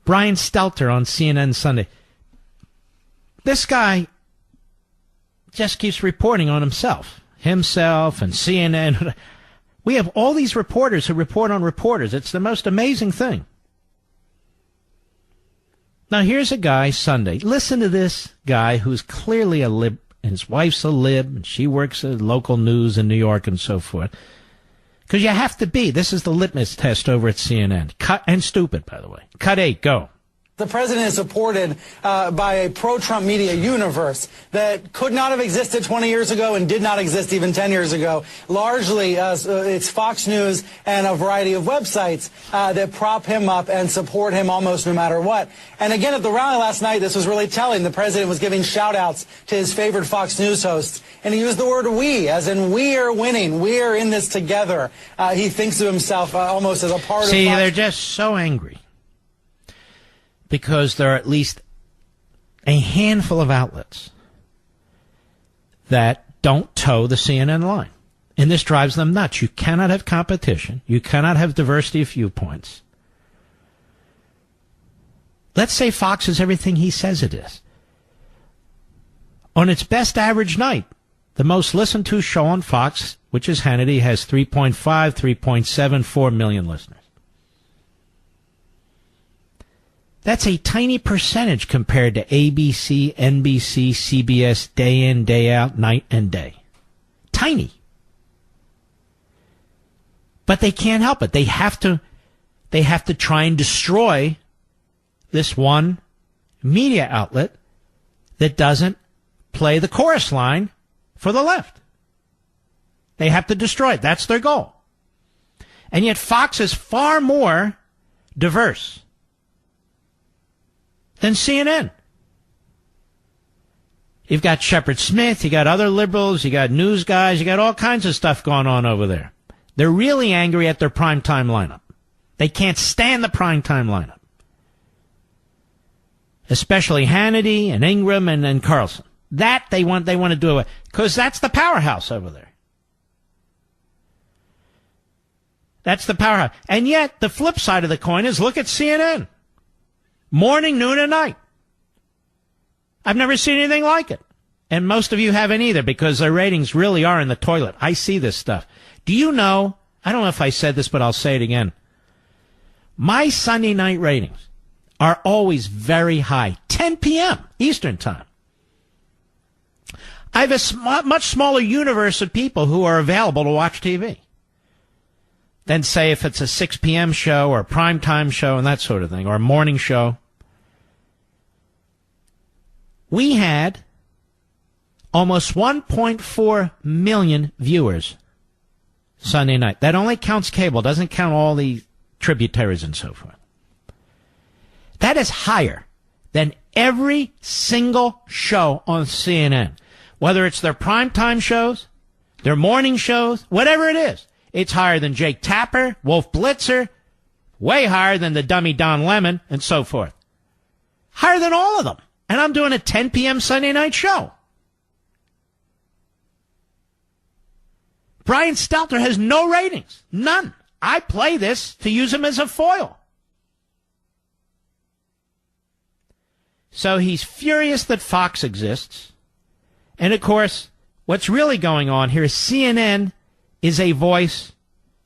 Brian Stelter on CNN Sunday. This guy just keeps reporting on himself and CNN. We have all these reporters who report on reporters. It's the most amazing thing. Now, here's a guy Sunday. Listen to this guy who's clearly a lib, and his wife's a lib, and she works at local news in New York and so forth. Because you have to be. This is the litmus test over at CNN. Cut, and stupid, by the way. Cut 8, go. The president is supported by a pro-Trump media universe that could not have existed 20 years ago and did not exist even 10 years ago. Largely, it's Fox News and a variety of websites that prop him up and support him almost no matter what. And again, at the rally last night, this was really telling. The president was giving shout-outs to his favorite Fox News hosts, and he used the word we, as in we are winning, we are in this together. He thinks of himself almost as a part of Fox. See, they're just so angry, because there are at least a handful of outlets that don't toe the CNN line. And this drives them nuts. You cannot have competition. You cannot have diversity of viewpoints. Let's say Fox is everything he says it is. On its best average night, the most listened to show on Fox, which is Hannity, has 3.5, 3.7, 4 million listeners. That's a tiny percentage compared to ABC, NBC, CBS, day in, day out, night and day. Tiny. But they can't help it. They have to try and destroy this one media outlet that doesn't play the chorus line for the left. They have to destroy it. That's their goal. And yet Fox is far more diverse than CNN. You've got Shepard Smith, you got other liberals, you got news guys, you got all kinds of stuff going on over there. They're really angry at their primetime lineup. They can't stand the primetime lineup. Especially Hannity and Ingram and Carlson. That they want to do away, because that's the powerhouse over there. That's the powerhouse. And yet, the flip side of the coin is look at CNN. Morning, noon, and night. I've never seen anything like it. And most of you haven't either, because their ratings really are in the toilet. I see this stuff. Do you know, I don't know if I said this, but I'll say it again. My Sunday night ratings are always very high. 10 p.m. Eastern Time. I have a much smaller universe of people who are available to watch TV than, say, if it's a 6 p.m. show or a primetime show and that sort of thing, or a morning show. We had almost 1.4 million viewers Sunday night. That only counts cable, doesn't count all the tributaries and so forth. That is higher than every single show on CNN, whether it's their primetime shows, their morning shows, whatever it is. It's higher than Jake Tapper, Wolf Blitzer, way higher than the dummy Don Lemon, and so forth. Higher than all of them. And I'm doing a 10 p.m. Sunday night show. Brian Stelter has no ratings. None. I play this to use him as a foil. So he's furious that Fox exists. And, of course, what's really going on here is CNN is a voice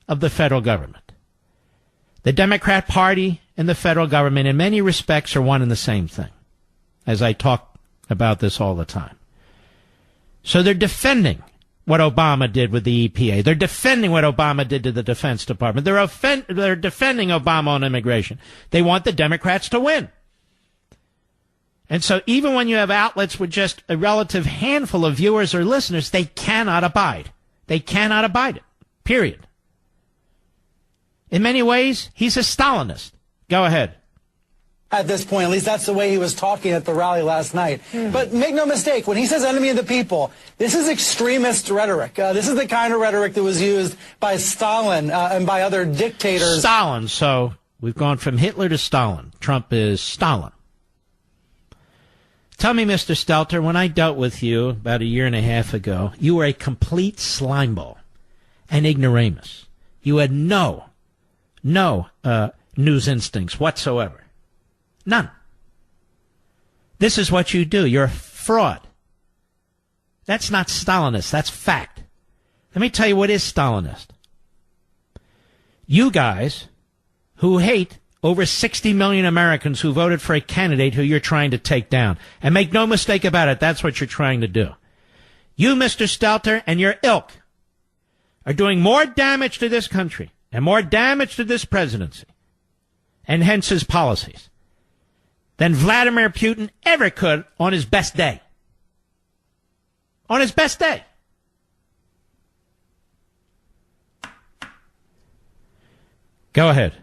of the federal government. The Democrat Party and the federal government, in many respects, are one and the same thing, as I talk about this all the time. So they're defending what Obama did with the EPA. They're defending what Obama did to the Defense Department. They're defending Obama on immigration. They want the Democrats to win. And so even when you have outlets with just a relative handful of viewers or listeners, they cannot abide. They cannot abide it. Period. In many ways, he's a Stalinist. Go ahead. At this point, at least that's the way he was talking at the rally last night. But make no mistake, when he says enemy of the people, this is extremist rhetoric. This is the kind of rhetoric that was used by Stalin and by other dictators. Stalin. So we've gone from Hitler to Stalin. Trump is Stalin. Tell me, Mr. Stelter, when I dealt with you about a year and a half ago, you were a complete slimeball, an ignoramus. You had no news instincts whatsoever. None. This is what you do. You're a fraud. That's not Stalinist. That's fact. Let me tell you what is Stalinist. You guys who hate over 60 million Americans who voted for a candidate who you're trying to take down. And make no mistake about it, that's what you're trying to do. You, Mr. Stelter, and your ilk are doing more damage to this country and more damage to this presidency, and hence his policies, than Vladimir Putin ever could on his best day. On his best day. Go ahead.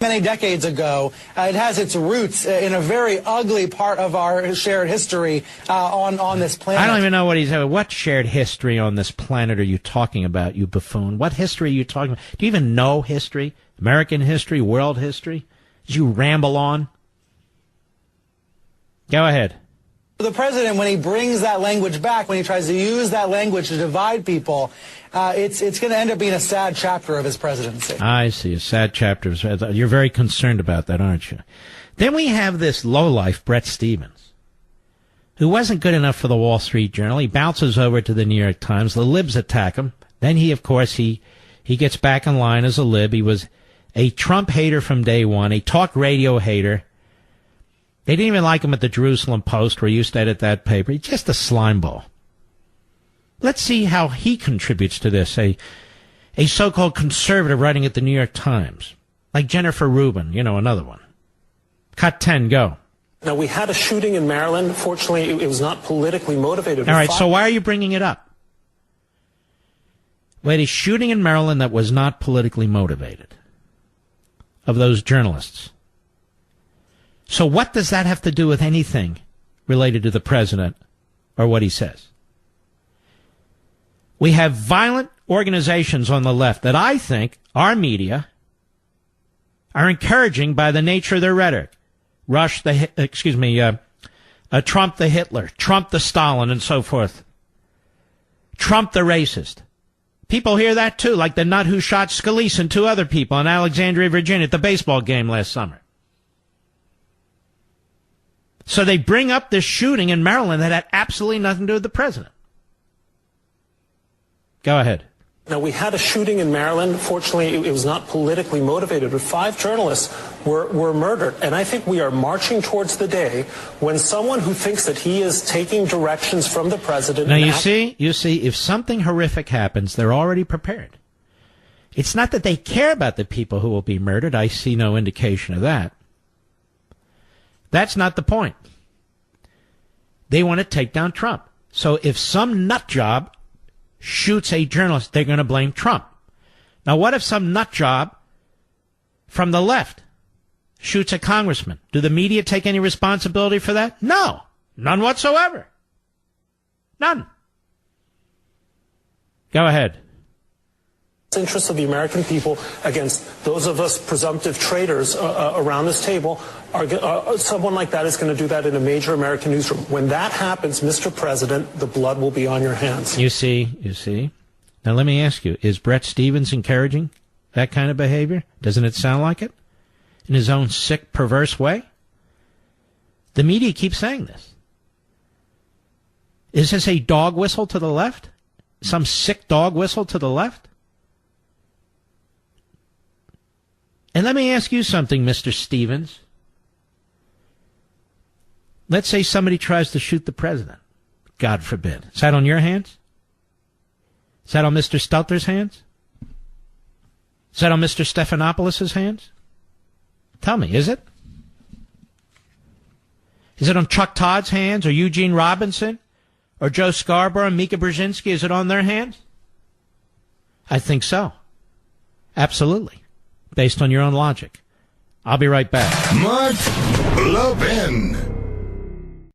Many decades ago, it has its roots in a very ugly part of our shared history on this planet. I don't even know what he's saying. What shared history on this planet are you talking about, you buffoon? What history are you talking about? Do you even know history? American history? World history? Did you ramble on? Go ahead. The president, when he brings that language back, when he tries to use that language to divide people, it's going to end up being a sad chapter of his presidency. I see, a sad chapter. You're very concerned about that, aren't you? Then we have this lowlife, Bret Stephens, who wasn't good enough for the Wall Street Journal. He bounces over to the New York Times. The libs attack him. Then he, of course, he gets back in line as a lib. He was a Trump hater from day one, a talk radio hater. They didn't even like him at the Jerusalem Post, where he used to edit that paper. He's just a slimeball. Let's see how he contributes to this, a so-called conservative writing at the New York Times, like Jennifer Rubin, another one. Cut 10, go. Now, we had a shooting in Maryland. Fortunately, it was not politically motivated. All right, so why are you bringing it up? We had a shooting in Maryland that was not politically motivated, of those journalists. So what does that have to do with anything related to the president or what he says? We have violent organizations on the left that I think our media are encouraging by the nature of their rhetoric. Trump the Hitler, Trump the Stalin, and so forth. Trump the racist. People hear that too, like the nut who shot Scalise and two other people in Alexandria, Virginia at the baseball game last summer. So they bring up this shooting in Maryland that had absolutely nothing to do with the president. Go ahead. Now, we had a shooting in Maryland. Fortunately, it was not politically motivated, but 5 journalists were murdered. And I think we are marching towards the day when someone who thinks that he is taking directions from the president... Now, you see, if something horrific happens, they're already prepared. It's not that they care about the people who will be murdered. I see no indication of that. That's not the point. They want to take down Trump. So if some nut job shoots a journalist, they're going to blame Trump. Now, what if some nut job from the left shoots a congressman? Do the media take any responsibility for that? No. None whatsoever. None. Go ahead. Interests of the American people against those of us presumptive traitors around this table, someone like that is going to do that in a major American newsroom. When that happens, Mr. President, the blood will be on your hands. You see. Now let me ask you, is Bret Stephens encouraging that kind of behavior? Doesn't it sound like it? In his own sick, perverse way? The media keeps saying this. Is this a dog whistle to the left? Some sick dog whistle to the left? And let me ask you something, Mr. Stephens. Let's say somebody tries to shoot the president. God forbid. Is that on your hands? Is that on Mr. Stelter's hands? Is that on Mr. Stephanopoulos' hands? Tell me, is it? Is it on Chuck Todd's hands, or Eugene Robinson, or Joe Scarborough and Mika Brzezinski? Is it on their hands? I think so. Absolutely. Based on your own logic. I'll be right back. Mark Levin.